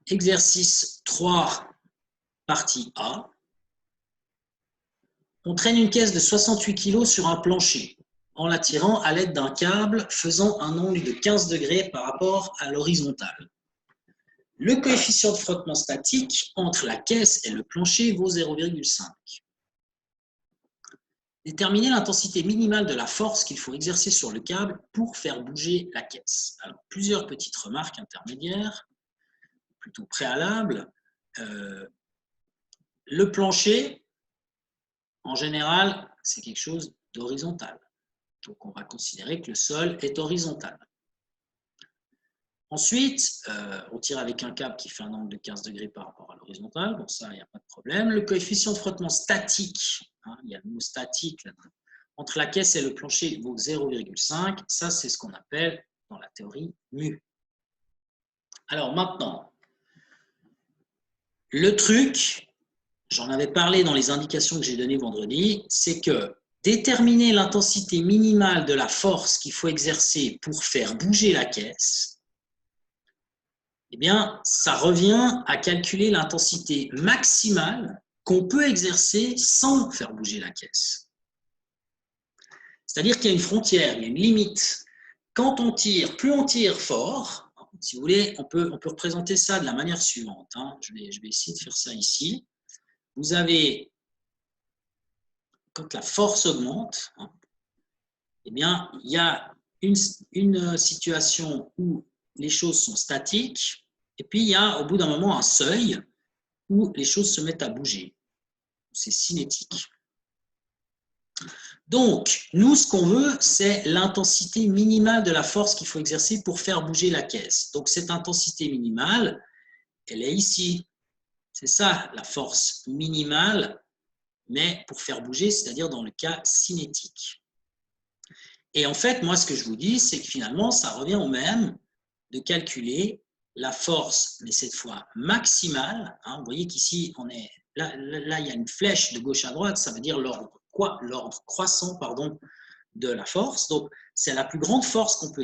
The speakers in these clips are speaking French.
Exercice 3, partie A. On traîne une caisse de 68 kg sur un plancher en la tirant à l'aide d'un câble faisant un angle de 15 degrés par rapport à l'horizontale. Le coefficient de frottement statique entre la caisse et le plancher vaut 0,5. Déterminer l'intensité minimale de la force qu'il faut exercer sur le câble pour faire bouger la caisse. Alors, plusieurs petites remarques intermédiaires, plutôt préalables. Le plancher, en général, c'est quelque chose d'horizontal. Donc, on va considérer que le sol est horizontal. Ensuite, on tire avec un câble qui fait un angle de 15 degrés par rapport à l'horizontale. Bon, ça, il n'y a pas de problème. Le coefficient de frottement statique, il y a le mot statique là-dedans, entre la caisse et le plancher vaut 0,5. Ça, c'est ce qu'on appelle, dans la théorie, mu. Alors maintenant, le truc, j'en avais parlé dans les indications que j'ai données vendredi, c'est que déterminer l'intensité minimale de la force qu'il faut exercer pour faire bouger la caisse, eh bien, ça revient à calculer l'intensité maximale qu'on peut exercer sans faire bouger la caisse. C'est-à-dire qu'il y a une frontière, il y a une limite. Quand on tire, plus on tire fort, si vous voulez, on peut représenter ça de la manière suivante. Je vais essayer de faire ça ici. Vous avez, quand la force augmente, eh bien, il y a une situation où les choses sont statiques, et puis il y a au bout d'un moment un seuil où les choses se mettent à bouger. C'est cinétique. Donc, nous, ce qu'on veut, c'est l'intensité minimale de la force qu'il faut exercer pour faire bouger la caisse. Donc, cette intensité minimale, elle est ici. C'est ça, la force minimale, mais pour faire bouger, c'est-à-dire dans le cas cinétique. Et en fait, moi, ce que je vous dis, c'est que finalement, ça revient au même de calculer la force, mais cette fois maximale. Vous voyez qu'ici, on est là, il y a une flèche de gauche à droite, ça veut dire l'ordre croissant de la force. Donc, c'est la plus grande force qu'on peut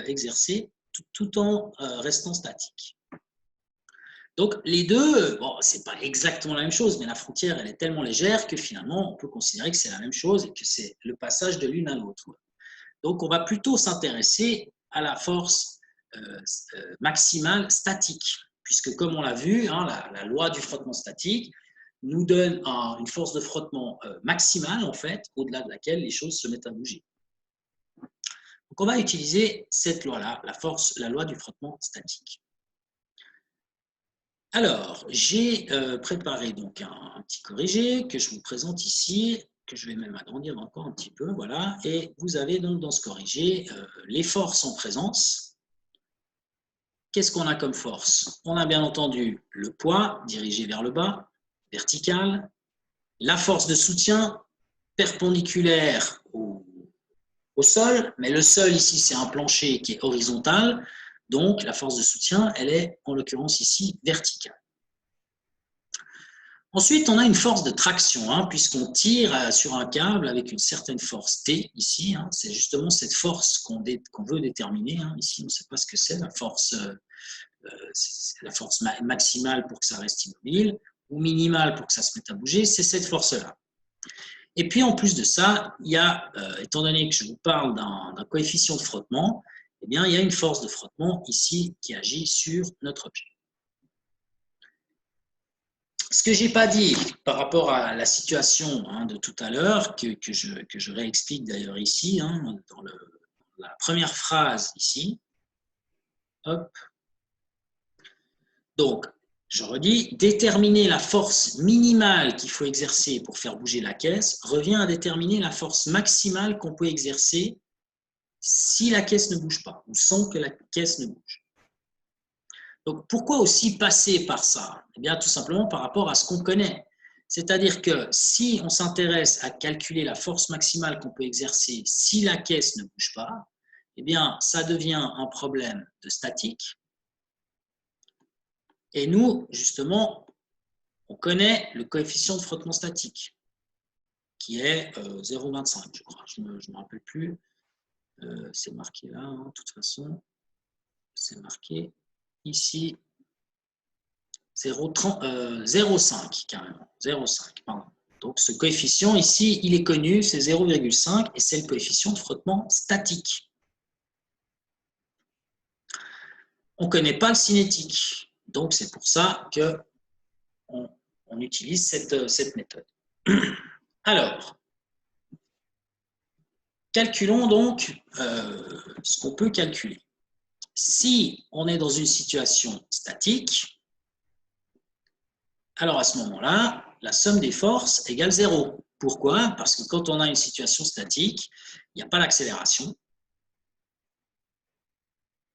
exercer tout en restant statique. Donc, les deux, bon, c'est pas exactement la même chose, mais la frontière, elle est tellement légère que finalement, on peut considérer que c'est la même chose et que c'est le passage de l'une à l'autre. Donc, on va plutôt s'intéresser à la force maximale statique, puisque comme on l'a vu, la loi du frottement statique nous donne une force de frottement maximale, en fait, au-delà de laquelle les choses se mettent à bouger. Donc, on va utiliser cette loi-là, la loi du frottement statique. Alors, j'ai préparé donc un petit corrigé que je vous présente ici, que je vais même agrandir encore un petit peu, voilà. Et vous avez donc dans ce corrigé les forces en présence. Qu'est-ce qu'on a comme force? On a bien entendu le poids dirigé vers le bas, vertical, la force de soutien perpendiculaire au sol, mais le sol ici c'est un plancher qui est horizontal, donc la force de soutien elle est en l'occurrence ici verticale. Ensuite, on a une force de traction, puisqu'on tire sur un câble avec une certaine force T, ici. C'est justement cette force qu'on veut déterminer. Ici, on ne sait pas ce que c'est, la force maximale pour que ça reste immobile, ou minimale pour que ça se mette à bouger, c'est cette force-là. Et puis, en plus de ça, il y a, étant donné que je vous parle d'un coefficient de frottement, eh bien, il y a une force de frottement ici qui agit sur notre objet. Ce que je n'ai pas dit par rapport à la situation de tout à l'heure, que je réexplique d'ailleurs ici, dans la première phrase ici. Hop. Donc, je redis, déterminer la force minimale qu'il faut exercer pour faire bouger la caisse revient à déterminer la force maximale qu'on peut exercer si la caisse ne bouge pas, ou sans que la caisse ne bouge. Donc, pourquoi aussi passer par ça? Eh bien, tout simplement par rapport à ce qu'on connaît. C'est-à-dire que si on s'intéresse à calculer la force maximale qu'on peut exercer si la caisse ne bouge pas, eh bien, ça devient un problème de statique. Et nous, justement, on connaît le coefficient de frottement statique, qui est 0,25, je crois. Je ne me rappelle plus. C'est marqué là, de toute façon. C'est marqué ici. 0,5 carrément. 0,5, pardon. Donc, ce coefficient ici, il est connu, c'est 0,5 et c'est le coefficient de frottement statique. On ne connaît pas le cinétique. Donc, c'est pour ça qu'on utilise cette méthode. Alors, calculons donc ce qu'on peut calculer. Si on est dans une situation statique, alors à ce moment-là, la somme des forces égale 0. Pourquoi? Parce que quand on a une situation statique, il n'y a pas d'accélération.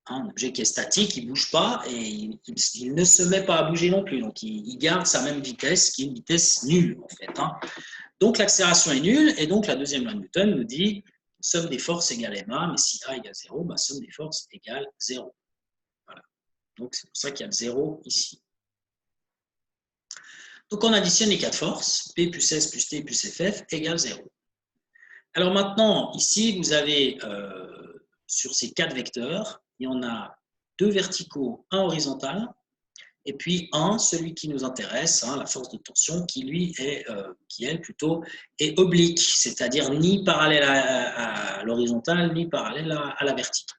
Un objet qui est statique, il ne bouge pas et il ne se met pas à bouger non plus. Donc, il garde sa même vitesse, qui est une vitesse nulle, en fait. Donc, l'accélération est nulle et donc la deuxième loi de Newton nous dit somme des forces égale ma, mais si A égale 0, bah, somme des forces égale 0. Voilà. Donc, c'est pour ça qu'il y a le 0 ici. Donc, on additionne les quatre forces, P plus S plus T plus FF égale 0. Alors maintenant, ici, vous avez sur ces quatre vecteurs, il y en a deux verticaux, un horizontal, et puis un, celui qui nous intéresse, la force de tension, qui lui est, plutôt est oblique, c'est-à-dire ni parallèle à l'horizontale, ni parallèle à la verticale.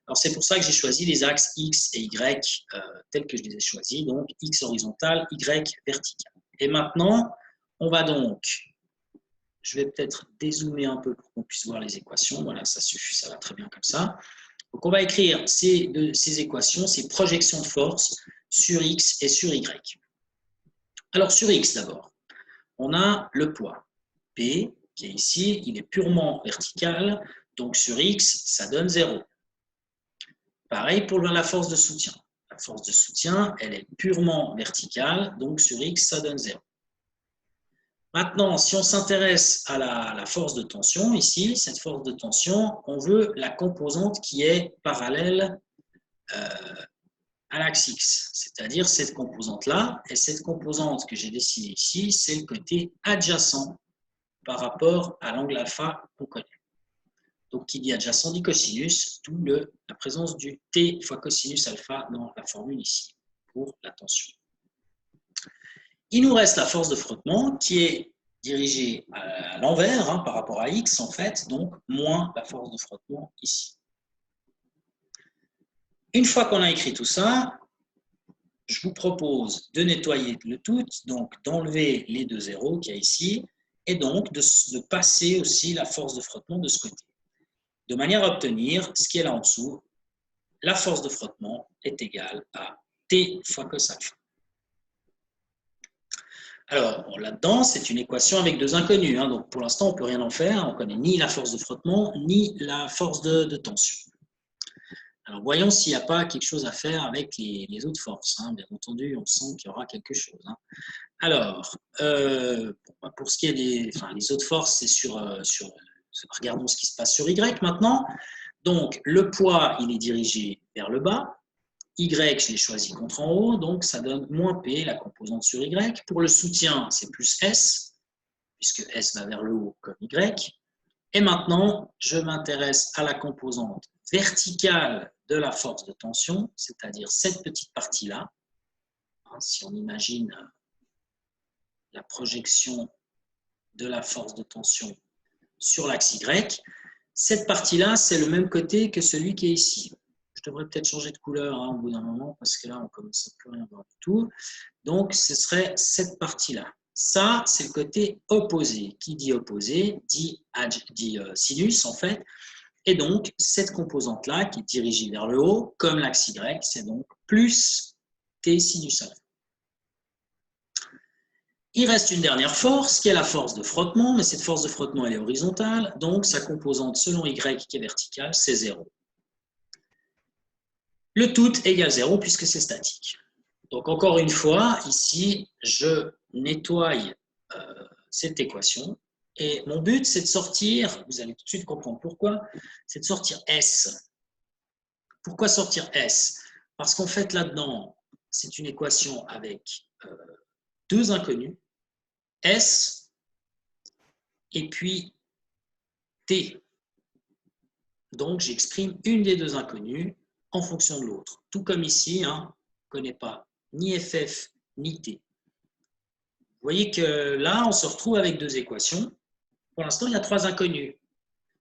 Alors c'est pour ça que j'ai choisi les axes X et Y tels que je les ai choisis, donc X horizontal, Y vertical. Et maintenant, on va donc, je vais peut-être dézoomer un peu pour qu'on puisse voir les équations, voilà, ça suffit, ça va très bien comme ça. Donc on va écrire ces équations, ces projections de force sur X et sur Y. Alors sur X d'abord, on a le poids P qui est ici, il est purement vertical, donc sur X, ça donne 0. Pareil pour la force de soutien. La force de soutien, elle est purement verticale, donc sur X, ça donne 0. Maintenant, si on s'intéresse à la force de tension, ici, cette force de tension, on veut la composante qui est parallèle à l'axe X, c'est-à-dire cette composante-là. Et cette composante que j'ai dessinée ici, c'est le côté adjacent par rapport à l'angle alpha qu'on connaît. Donc, qui dit adjacent dit cosinus, d'où la présence du T fois cosinus alpha dans la formule ici, pour la tension. Il nous reste la force de frottement qui est dirigée à l'envers par rapport à X, en fait, donc moins la force de frottement ici. Une fois qu'on a écrit tout ça, je vous propose de nettoyer le tout, donc d'enlever les deux zéros qu'il y a ici, et donc de passer aussi la force de frottement de ce côté, de manière à obtenir ce qui est là en dessous. La force de frottement est égale à T fois cos alpha. Alors, là-dedans, c'est une équation avec deux inconnus. Donc, pour l'instant, on ne peut rien en faire. On ne connaît ni la force de frottement, ni la force de tension. Alors, voyons s'il n'y a pas quelque chose à faire avec les autres forces. Bien entendu, on sent qu'il y aura quelque chose. Alors, pour ce qui est les autres forces, c'est regardons ce qui se passe sur Y maintenant. Donc, le poids, il est dirigé vers le bas. Y, je l'ai choisi contre en haut, donc ça donne moins P, la composante sur Y. Pour le soutien, c'est plus S, puisque S va vers le haut comme Y. Et maintenant, je m'intéresse à la composante verticale de la force de tension, c'est-à-dire cette petite partie-là. Si on imagine la projection de la force de tension sur l'axe Y, cette partie-là, c'est le même côté que celui qui est ici. Je devrais peut-être changer de couleur au bout d'un moment, parce que là, on commence à plus rien voir du tout. Donc, ce serait cette partie-là. Ça, c'est le côté opposé. Qui dit opposé dit sinus, en fait. Et donc, cette composante-là, qui est dirigée vers le haut, comme l'axe Y, c'est donc plus T sinus alpha. Il reste une dernière force, qui est la force de frottement, mais cette force de frottement, elle est horizontale, donc sa composante selon Y, qui est verticale, c'est 0. Le tout égale 0 puisque c'est statique. Donc encore une fois, ici, je nettoie cette équation. Et mon but, c'est de sortir, vous allez tout de suite comprendre pourquoi, c'est de sortir S. Pourquoi sortir S? Parce qu'en fait, là-dedans, c'est une équation avec deux inconnus, S et puis T. Donc, j'exprime une des deux inconnues en fonction de l'autre. Tout comme ici, on ne connaît pas ni FF, ni T. Vous voyez que là, on se retrouve avec deux équations. Pour l'instant, il y a trois inconnus.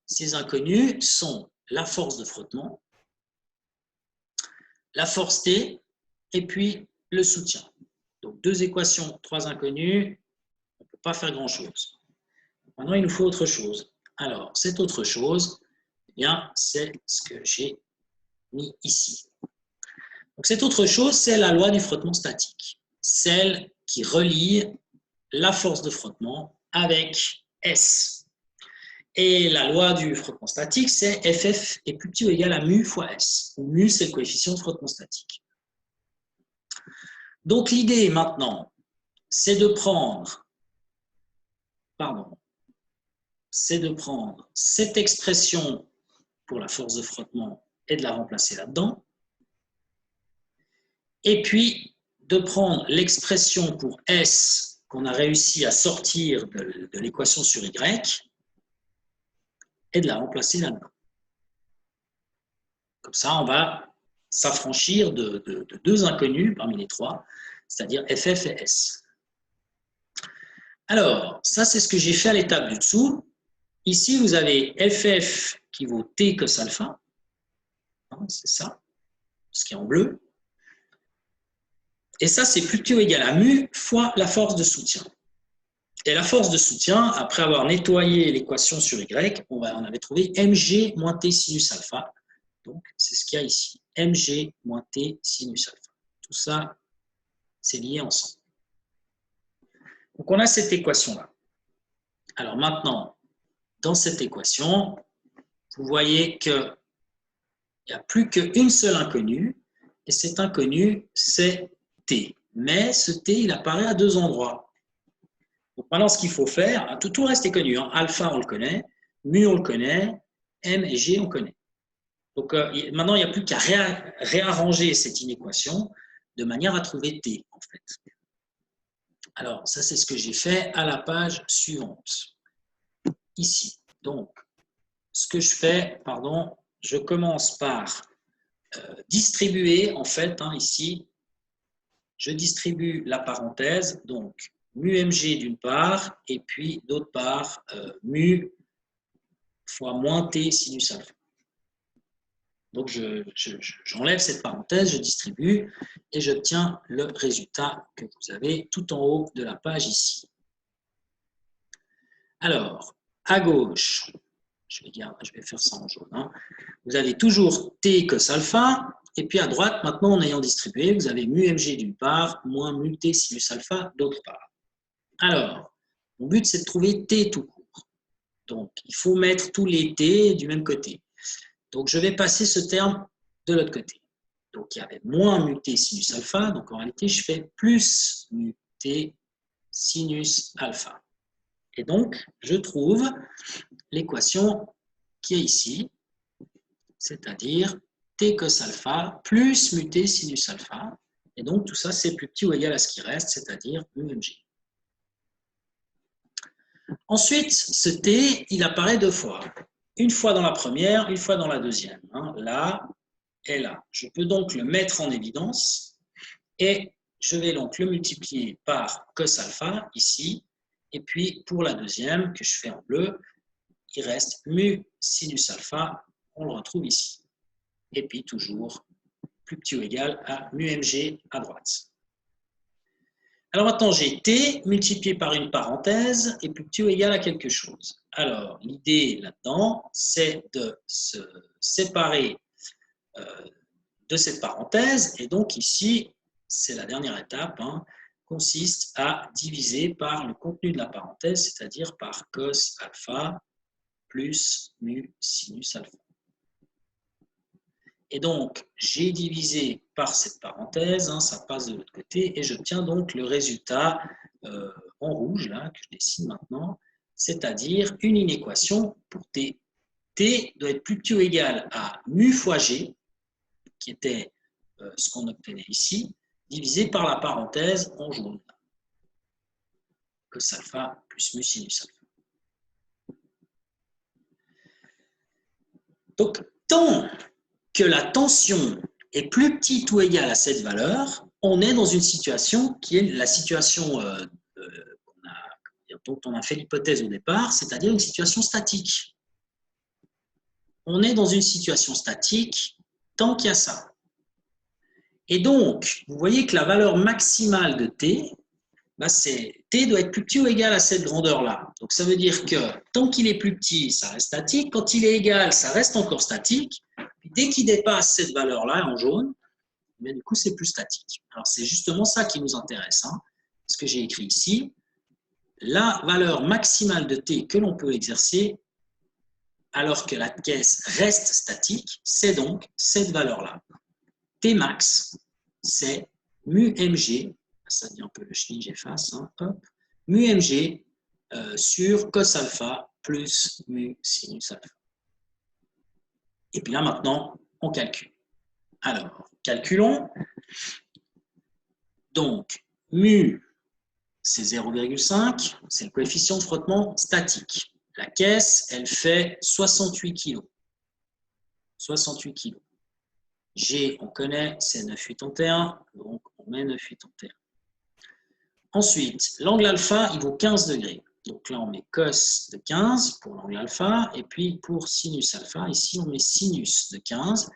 Ces inconnus sont la force de frottement, la force T, et puis le soutien. Donc, deux équations, trois inconnus, on ne peut pas faire grand-chose. Maintenant, il nous faut autre chose. Alors, cette autre chose, eh bien, c'est ce que j'ai mis ici. Donc, cette autre chose, c'est la loi du frottement statique, celle qui relie la force de frottement avec S. Et la loi du frottement statique, c'est FF est plus petit ou égal à mu fois S, où mu, c'est le coefficient de frottement statique. Donc, l'idée maintenant, c'est de prendre, cette expression pour la force de frottement et de la remplacer là-dedans, et puis de prendre l'expression pour S qu'on a réussi à sortir de l'équation sur Y et de la remplacer là-dedans. Comme ça, on va s'affranchir de deux inconnus parmi les trois, c'est-à-dire FF et S. Alors, ça, c'est ce que j'ai fait à l'étape du dessous. Ici, vous avez FF qui vaut T cos alpha. C'est ça, ce qui est en bleu. Et ça, c'est plus petit ou égal à mu fois la force de soutien. Et la force de soutien, après avoir nettoyé l'équation sur Y, on avait trouvé mg moins T sinus alpha. Donc, c'est ce qu'il y a ici. mg moins T sinus alpha. Tout ça, c'est lié ensemble. Donc, on a cette équation-là. Alors maintenant, dans cette équation, vous voyez qu'il n'y a plus qu'une seule inconnue, et cet inconnu, c'est T. Mais ce T, il apparaît à deux endroits. Donc maintenant, ce qu'il faut faire, tout reste connu. Hein. Alpha, on le connaît. Mu, on le connaît. M et G, on connaît. Donc maintenant, il n'y a plus qu'à réarranger cette inéquation de manière à trouver T, en fait. Alors, ça, c'est ce que j'ai fait à la page suivante. Ici. Donc, ce que je fais, je commence par distribuer, en fait, ici, je distribue la parenthèse, donc mu mg d'une part, et puis d'autre part, mu fois moins t sinus alpha. Donc, j'enlève cette parenthèse, je distribue, et j'obtiens le résultat que vous avez tout en haut de la page ici. Alors, à gauche, je vais faire ça en jaune, hein. Vous avez toujours t cos alpha, et puis à droite, maintenant en ayant distribué, vous avez mu mg d'une part, moins mu t sinus alpha d'autre part. Alors, mon but c'est de trouver t tout court. Donc, il faut mettre tous les t du même côté. Donc, je vais passer ce terme de l'autre côté. Donc, il y avait moins mu t sinus alpha, donc en réalité, je fais plus mu t sinus alpha. Et donc, je trouve l'équation qui est ici, c'est-à-dire t cos alpha plus mu t sinus alpha. Et donc, tout ça, c'est plus petit ou égal à ce qui reste, c'est-à-dire mu mg. Ensuite, ce t, il apparaît deux fois. Une fois dans la première, une fois dans la deuxième. Là et là. Je peux donc le mettre en évidence et je vais donc le multiplier par cos alpha, ici. Et puis, pour la deuxième, que je fais en bleu, il reste mu sinus alpha, on le retrouve ici. Et puis, toujours plus petit ou égal à mu mg à droite. Alors maintenant, j'ai t multiplié par une parenthèse et plus petit ou égal à quelque chose. Alors, l'idée là-dedans, c'est de se séparer de cette parenthèse. Et donc ici, c'est la dernière étape, consiste à diviser par le contenu de la parenthèse, c'est-à-dire par cos alpha plus mu sinus alpha. Et donc, j'ai divisé par cette parenthèse, ça passe de l'autre côté, et j'obtiens donc le résultat en rouge, là, que je dessine maintenant, c'est-à-dire une inéquation pour t. T doit être plus petit ou égal à mu fois g, qui était ce qu'on obtenait ici, divisé par la parenthèse en jaune. Cos alpha plus mu sinus alpha. Donc, tant que la tension est plus petite ou égale à cette valeur, on est dans une situation qui est la situation dont on a fait l'hypothèse au départ, c'est-à-dire une situation statique. On est dans une situation statique tant qu'il y a ça. Et donc, vous voyez que la valeur maximale de t, bah t doit être plus petit ou égal à cette grandeur-là. Donc, ça veut dire que tant qu'il est plus petit, ça reste statique. Quand il est égal, ça reste encore statique. Puis dès qu'il dépasse cette valeur-là en jaune, mais du coup, c'est plus statique. Alors, c'est justement ça qui nous intéresse. Hein. Ce que j'ai écrit ici, la valeur maximale de t que l'on peut exercer alors que la caisse reste statique, c'est donc cette valeur-là. T max, c'est mu mg, ça dit un peu le chenille, j'efface, hein, hop, mu mg sur cos alpha plus mu sinus alpha. Et puis là, maintenant, on calcule. Alors, calculons. Donc, mu, c'est 0,5, c'est le coefficient de frottement statique. La caisse, elle fait 68 kg. 68 kg. G, on connaît, c'est 9,81, donc on met 9,81. Ensuite, l'angle alpha, il vaut 15 degrés. Donc là, on met cos de 15 pour l'angle alpha, et puis pour sinus alpha, ici, on met sinus de 15.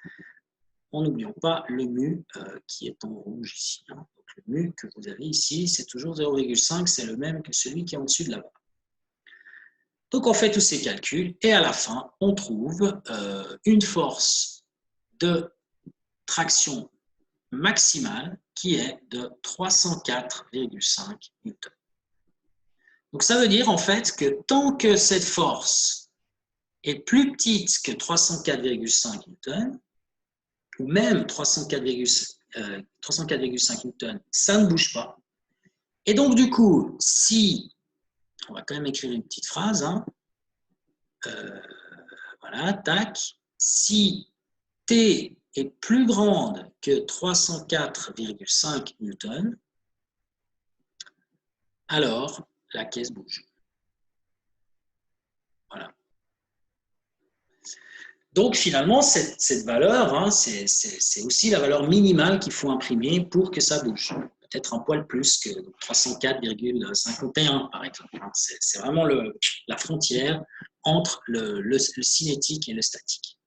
En n'oubliant pas le mu qui est en rouge ici. Hein. Donc, le mu que vous avez ici, c'est toujours 0,5, c'est le même que celui qui est en dessus de la barre. Donc, on fait tous ces calculs, et à la fin, on trouve une force de traction maximale qui est de 304,5 newtons. Donc, ça veut dire en fait que tant que cette force est plus petite que 304,5 newtons, ou même 304,5 newtons, ça ne bouge pas. Et donc, du coup, si, on va quand même écrire une petite phrase, hein, voilà, tac, si T est plus grande que 304,5 newtons, alors la caisse bouge. Voilà. Donc finalement, cette valeur, hein, c'est aussi la valeur minimale qu'il faut imprimer pour que ça bouge. Peut-être un poil plus que 304,51 par exemple. C'est vraiment la frontière entre le cinétique et le statique.